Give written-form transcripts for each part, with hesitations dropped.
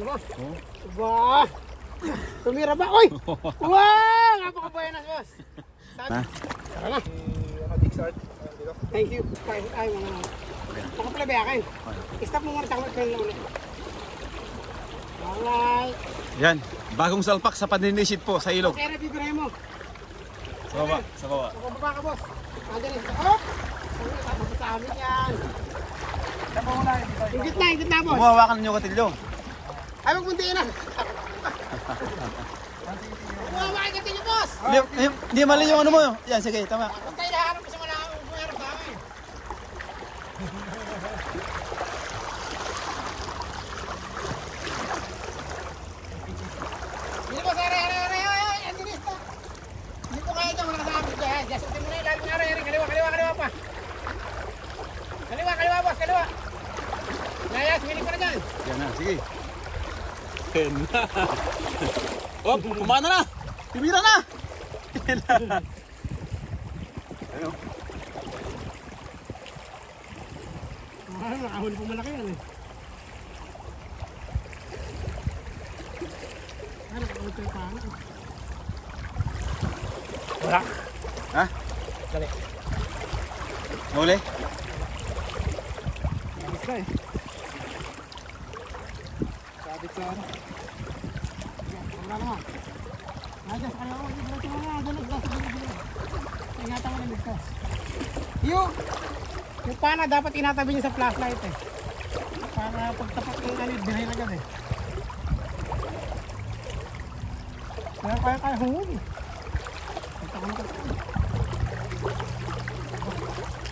Ano boss? Oh. Ba! Tumira ba? Uy! Wow! Napaka-buenas boss! Ha? Tara na. Thank you. Ay, mga nakapalabi akin. Stop mo muna sa kamay na ulit. Alright. Yan, bagong salpak sa paninisid po sa ilog. Kaya bibirahin mo. Sa baba, sa baba. Nakababa ka boss. Nandiyan yung sa tapos sa amin yan. Yung gitna boss. Bumawakan ninyo katilyo. Ay, magpuntiin na. Bumawa kayo katilyo boss. Hindi mali yung ano mo. Yan, sige, tama. Puntay na harap kasi wala akong pumayarap sa amin. Hindi boss, are. Ang dinis na. Hindi ko kaya ito, wala sa amin dyan. Just utin mo na yung lalim na are. Kaliwa pa. Kaliwa boss, kaliwa. Naya, sumilip ko na dyan. Yan na, sige. Yan na. Oh, kumana na. Tumira na. Yan na. Ano? Nakahuli po malaki yan eh. Nakahuli ko yung pano. Wala. Ha? Dali. Huli? Sabit ka eh. Sabit ka ano. Wala naman. Nagas, kaya ako. Dito mo nga. Dalag. Ingatan mo na ligtas. Yung pana dapat inatabi niyo sa flashlight eh. Para pagtapat yung alid, binahin agad eh. Kaya huli.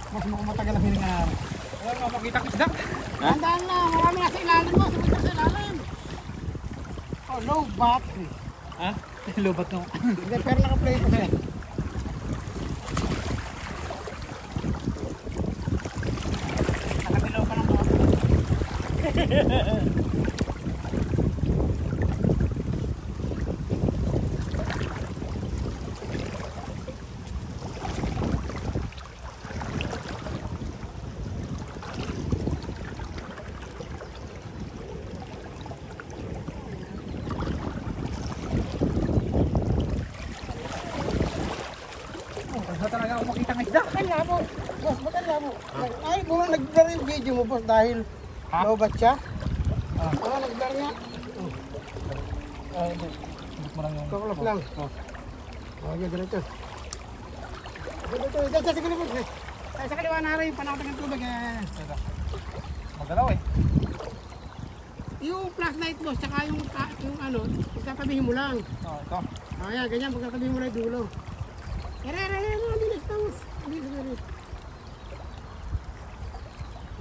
Mas matagal ang hininga namin. Wala nga makita ko isda. Tandaan na, marami nasa ilalim mo. Sumita sa ilalim. Oh, low bat eh. Ha? Lobat nung. Hindi, pero naka-play pa siya. Nakadilaw pa ng mga. Talaga ako makita ng isda. Kanya mo. Boss, maganda mo. Ay, kung nag-blur yung video mo, boss, dahil lobat siya. Nag-blur niya. Buk mo lang yung... Kukulap lang. Yan, ganito. Diyan sa siguro, boss. Ay, sa kaliwa na rin, panakot ng tubig. Magalaw eh. Yung flashlight, boss, tsaka yung ano, pagtatabihin mo lang. Ito. Ayan, ganyan, pagtatabihin mo lang yung dulo. Bilis na, boss. Bilis.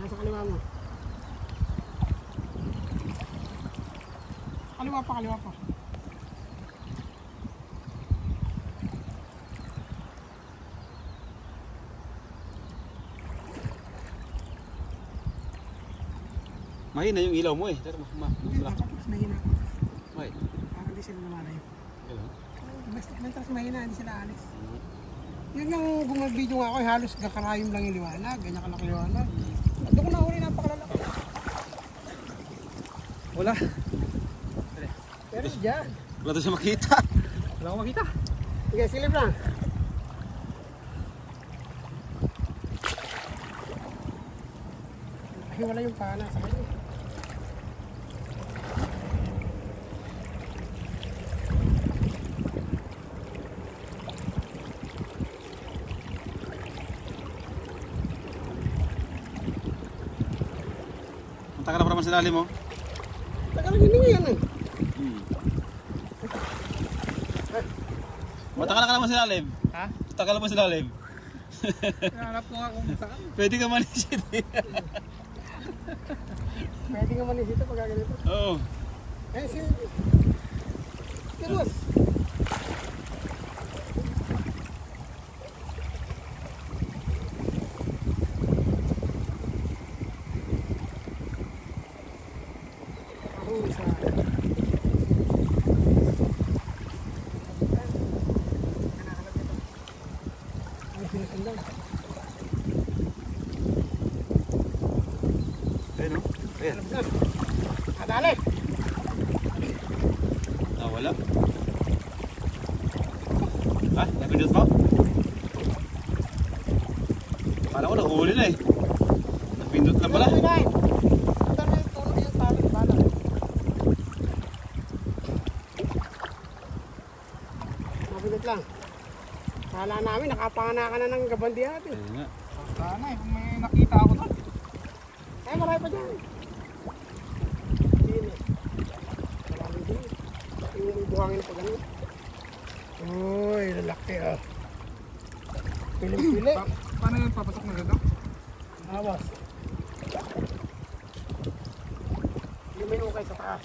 Nasa kaliwa mo. Kaliwa pa. Mahina yung ilaw mo eh. Pero Hindi, dapat mas mahina. Why? Parang di sila lumalayo. Hello? Basta mas mahina, hindi sila alis. Yun yung bumag-video nga ako, halos kakarayom lang yung liwanag, ganyan kalaki liwanag. Doon ko nahuli, napakalalaki. Wala. Pero dyan. Wala to siya makita. Wala ko makita. Sige, silip lang. Ay, wala yung pana sa kanya. Punta ka na para sa lalim mo. Tagal lang hindi yan eh. Matagal ka naman sa lalim. Ha? Tagal naman sa lalim. Hanap ko nga kung saan. Pwede ka manisid eh. Pwede nga manis ito pag ganito. Oo. Eh, si boss. Ayun o. Ayan. Dali. Ha? Napindot mo? Parang ko nahuli na eh. Napindot lang pala. Ito na yung tulo yung tali. Bala. Mabilit lang. Kala namin nakapanganakan na ng gabandi natin. Ayun nga. Sana eh, kung may nakita ako doon. Eh, marami pa dyan. Din eh. Marami din. Yung buhangin pa ganun. Uy, lalaki ah. Piling-pili. Paano yun papasok na gano'n? Awas. Yung may ukay sa taas.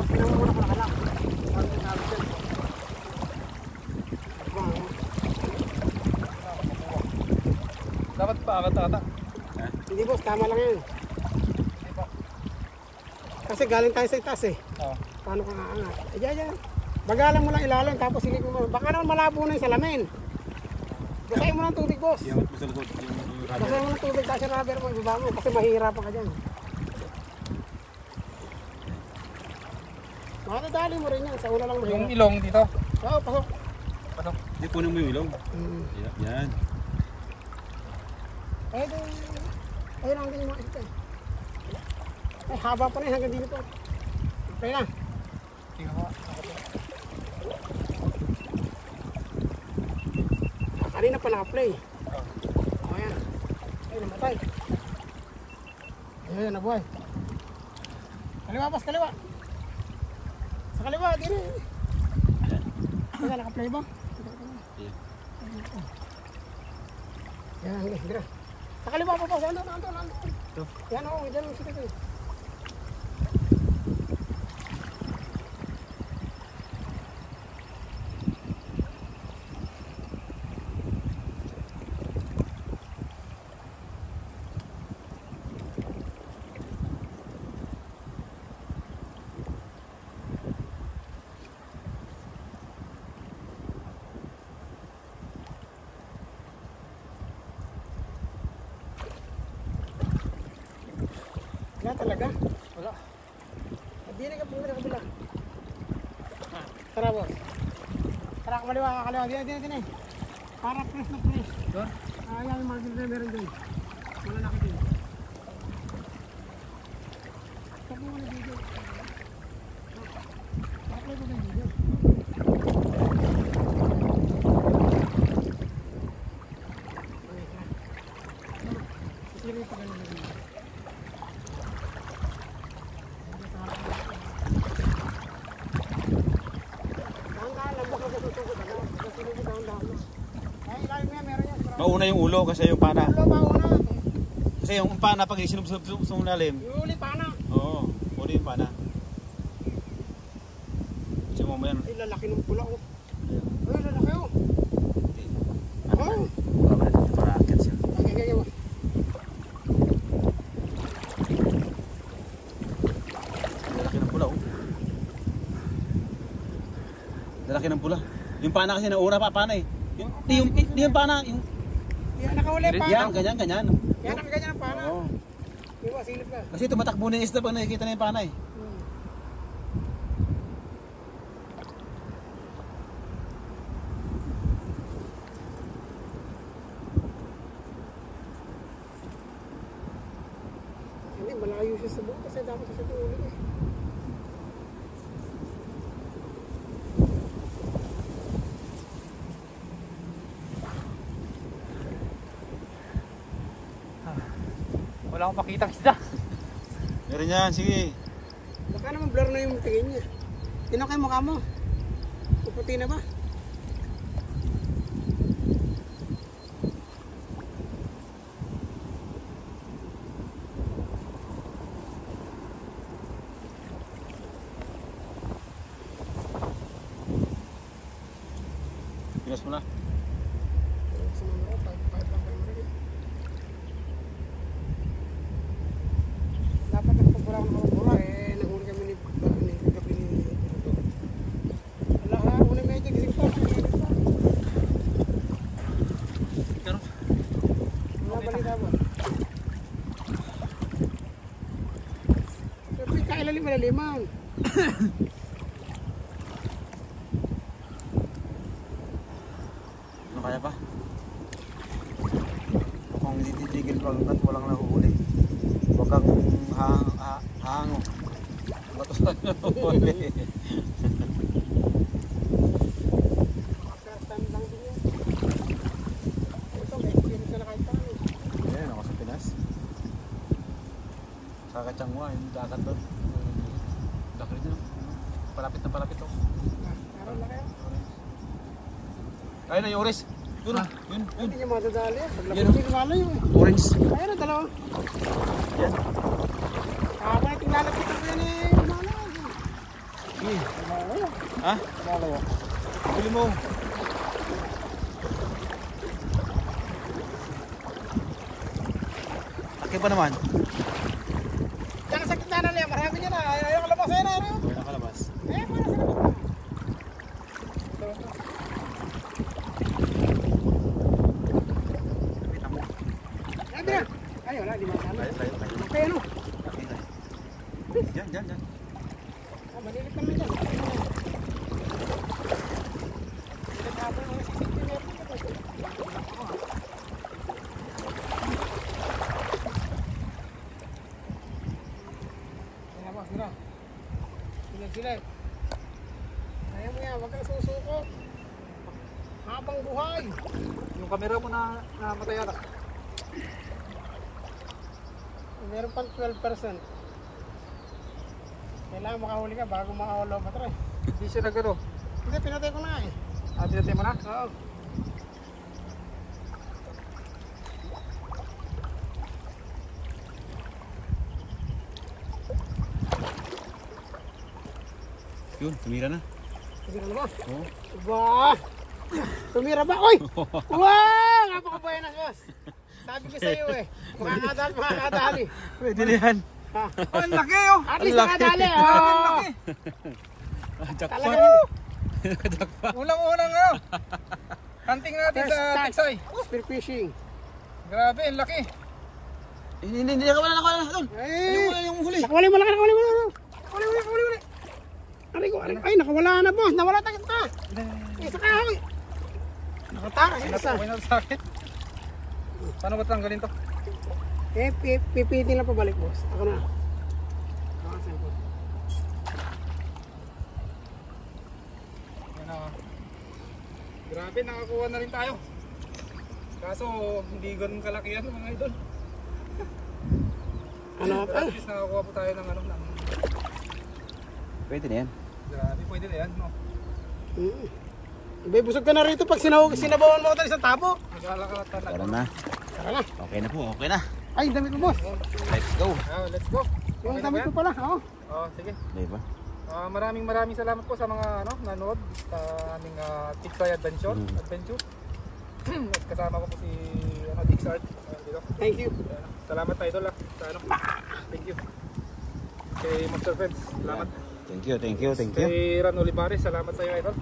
Pinamumuna ko na kalak. Sabi ko sabi dyan. Dapat pa ata. Hindi boss, tama lang yun. Kasi galing tayo sa itaas eh. Oo. Paano ka aangat? Diyan. Bagalan mo lang ilalim tapos silipin mo. Baka naman malabo na yung salamin. Basahin mo ng tubig boss. Iangat mo sa likod. Yung rubber. Basahin mo ng tubig tapos yung rubber mo ibaba mo kasi mahihirapan ka dyan. Makadadali mo rin yan. Sa una lang Yung mahirap. ilong dito. Oo, pasok. Pasok. Hindi, kunin mo yung ilong. Yan. Eh, ayun ang din yung mga ito. Eh, haba pa na yun hanggang dito po. Okay na. Tingnan ko. Kanina pa naka-play. O yan. Ay, namatay. Ayun, nabuhay. Kaliwa, pas, kaliwa. Sa kaliwa, din eh. Kaya naka-play ba? Yan, gira. Sa kaliwa pa, pas. Andun. Ito. Yan, oo, dyan ang sikat eh. Wala talaga. Wala. Hindi na ka pumunta sa kabila. Tara boss. Tara kaliwa. Din eh. Para fresh na fresh. Doon? Yan yung mga gilda meron dyan. Malalaki din. Sabi mo na video. Apply ko na yung video. Sisiri pa ganun na video. Mauna yung ulo kasi yung pana. Ulo mauna. Kasi yung pana pag sinubsob sa lalim. Yung uli pana. Oo. Uli yung pana. Kasi mamaya. Ay, lalaki ng pula ko. Ay, lalaki oh. Oh. Parakit siya. Okay. Lalaki ng pula oh. Lalaki ng pula. Yung pana kasi nauna pa pana eh. Yung pana. Yung Yan, nakahuli pana. yan, ganyan. Yan, nakaganyan ang pana. Oo. Iwa, silip ka. Kasi tumatakbo na yung isda pag nakikita na yung pana eh. Hindi, malayo siya sa buong kasi dapat siya sa tuloy eh. Wala akong makitang isda. Meron yan, sige. Baka naman blur na yung tingin niya. Tino kayo mukha mo. Puputi na ba? Pinas mo na. Sa mga ako, 5 lang kayo marin. Dapat nakapagpura ako nakapagpura eh. Nahuli kami ni gabi ni Ito. Wala ha, una medyo gising pa. Wala balita ba? malaliman. Ano kaya pa? Kung hindi titigil pa hanggat walang nahuhuli. Huwag kang hahango. Bato sa nahuhuli. First time lang din yan. Ito, may experience ka na kahit paano. Ayan ako sa Pinas. Sa Kachangwa, yung dagat doon. Laki rin yun. Palapit na palapit ako. Meron na kayo. Ayun na yung oris. Doon na. Yun. Hindi niya madadali. Paglapit Yan. hindi lumalayo eh. Orange. Ayun na, dalawa. Yan. Kaya tinglalapit ko yan eh. Lumalayo. Lumalayo. Ha? Lumalayo. Huli mo. Laki pa naman. Diyan sa gitna na liya, marami niya na. Ayaw kalabas yan ano. Huwag na kalabas. Eh, para sa labas. Lapitan mo. Sabi na. Ayaw na, di masama. Layo. Okay, ano? Diyan. Ah, malilit naman yan. Pinagkabal mo sa centimeter. Kaya ba, sila. Sila. Ayaw mo yan, wag kang susuko. Habang buhay. Yung camera mo na namatay ata. Meron pang 12%. Kailangan makahuli ka bago makahuli pa try. Hindi siya nagano. Hindi, pinatay ko na eh. Pinatay mo na? Oo. Yun, tumira na. Tumira na ba? Oo. Ba! Tumira ba? Oy! Wow! Napakabayan na boss. Sabi ko sa iyo eh. Makakadali. Pwede na yan. Ha? Oh, ang laki oh! At least Ang laki. makadali. Ang Oh. laki! Talaga Jackpot. Unang-unang ano! Hunting natin sa Tiksay. spear fishing. Grabe, ang laki! Hindi ka wala na doon. Ay! Yung huli. Nakawali mo lang. Nakawali. Aray ko. Ay, nakawala na boss. Nawala tayo ka. Isa ka hoy. Nakatakas yung isa. Okay na sa akin. Paano ba tanggalin to? Eh, pipitin lang pabalik boss. Ako na. Nakasan ko. Yan na. Grabe, nakakuha na rin tayo. Kaso, hindi ganun kalaki yan mga idol. Ano Pero pa? at least nakakuha po tayo ng ano. Pwede na yan. Grabe, pwede na yan. No? Ibay, busog ka na rito pag sinabawan mo ako tayo sa tabo. Naglalakatan Tara na. Tara na. Okay na po, okay na. Ay, damit mo boss. Let's go. Let's go. Yung Okay na damit ba mo pala. Oo. Oh, sige. Diba? Maraming salamat po sa mga nanood sa aming Tiksay Adventure. At kasama ko po si Dixart dito. Thank you. Salamat idol sa ano. Thank you. Kay Master Friends, salamat. Thank you. Kay Ran Olivares, salamat sa iyo idol.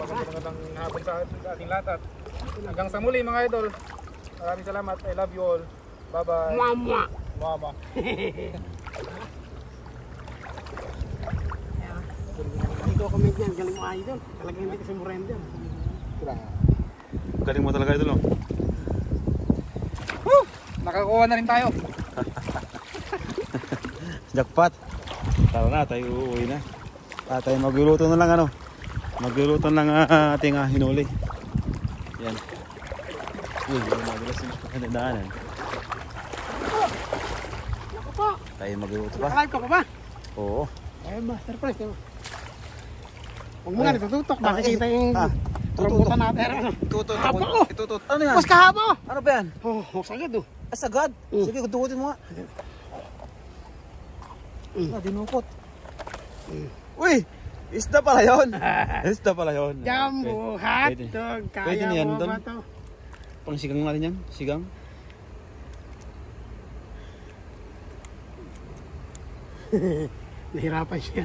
Magandang hapon sa ating lahat. Hanggang sa muli mga idol. Maraming salamat. I love you all. Bye-bye. Mama. Mama. Hindi ko comment yan. Galing mo idol. Talaga hindi kasi murender. Galing mo talaga ito, no? Nakakuha na rin tayo. Jackpot. Tara na, tayo uuwi na. Tayo magluluto na lang ano. Magluluto na lang ating hinuli. Yan. Uy, magulas yung daanan. Naku po. Tayo magluluto pa. Nakalive ka pa ba? Oo. Eh, Master Price. Huwag mo nga natututok. Makikita yung rambutan natin. Ano? Tutut. Haba ko. Tutut. Ano yan? Mas kahaba. Ano ba yan? Oh, sagad oh. Asagad. Sige, tututin mo nga. Dinukot. Uy! Isda pala yun. Isda pala yun. Jumbo, Pwede. hotdog, Pwede kaya na yan, mo Don. ba ito? Pang sigang natin yan. Sigang. Nahirapan siya.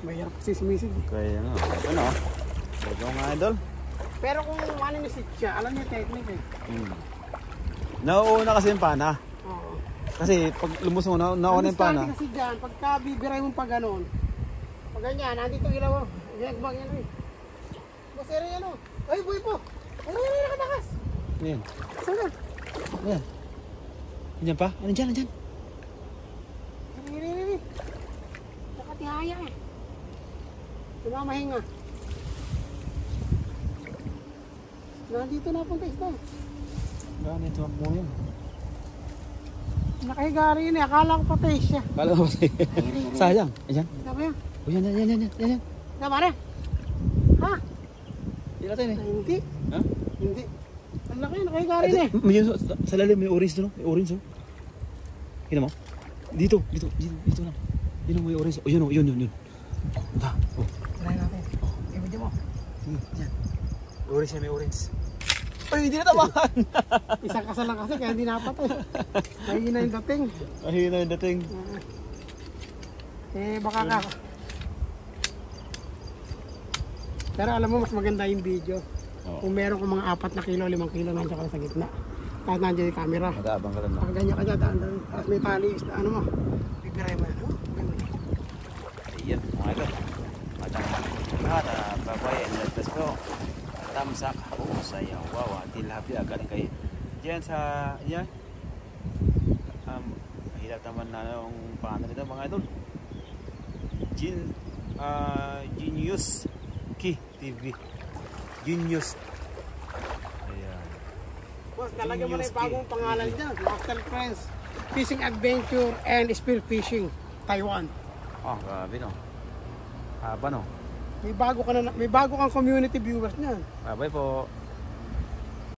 Mahirap kasi sumisig. Kaya nga. Ano? Ito nga idol. Pero kung ano ni siya, alam niya technique eh. Nauuna kasi yung pana. Oo. Kasi pag lumusong nauna yung pana. Kasi dyan, pagka bibiray mo pa ganun, pag ganyan, nandito ilaw mo. Ginagmang yan eh. Boss, ere yan o. Ay, buhay po. Ay, nakatakas. Ayan. Saan na? Ayan. Andyan pa? Andyan, andyan. Ere. Nakatihaya eh. Tumamahinga. Nandito na punta isda. Gano'n ito ako mo yun. Nakahiga rin eh. Akala ko patay siya. Kala ko ba sayang. Ayan. Sabi yan. O yan. Tama rin. Ha? Hindi natin eh. Ay, hindi. Ha? Hindi. Ang laki, nakahiga rin eh. May sa lalim may orange doon. May orange oh. Kita mo? Dito lang. Yun ang may orange. O yun. Ito. Oh. Try natin. Ibigyan mo. Yan. Orange siya, may orange. Ay, hindi na tamaan. Isang kasal lang kasi kaya hindi napatay. Mahina yung dating. Mahina yung dating. Baka ka. Pero alam mo, mas maganda yung video. Oo. Kung meron kong mga 4 na kilo, 5 kilo nandiyan ka sa gitna. Tapos nandiyan yung camera. Mag-aabang ka lang na. Pag ganyan ka dyan, daan. Tapos may tali, ano mo, bibiray mo yan. Oh, ganun. Ayan, mga ito. At babay, and let's go. Tamsak ako sa Yawawa. Tilapia, galing kayo. Diyan sa, yan. Mahirap naman na yung pangalan nito mga idol. Genius Key TV. Genius. Ayan. Boss, talagyan mo na Genius yung bagong Key. pangalan dyan. Master Friends, Fishing Adventure and Spear Fishing, Taiwan. Oh, grabe no. Haba no. May bago kang community viewers niyan. Bye po.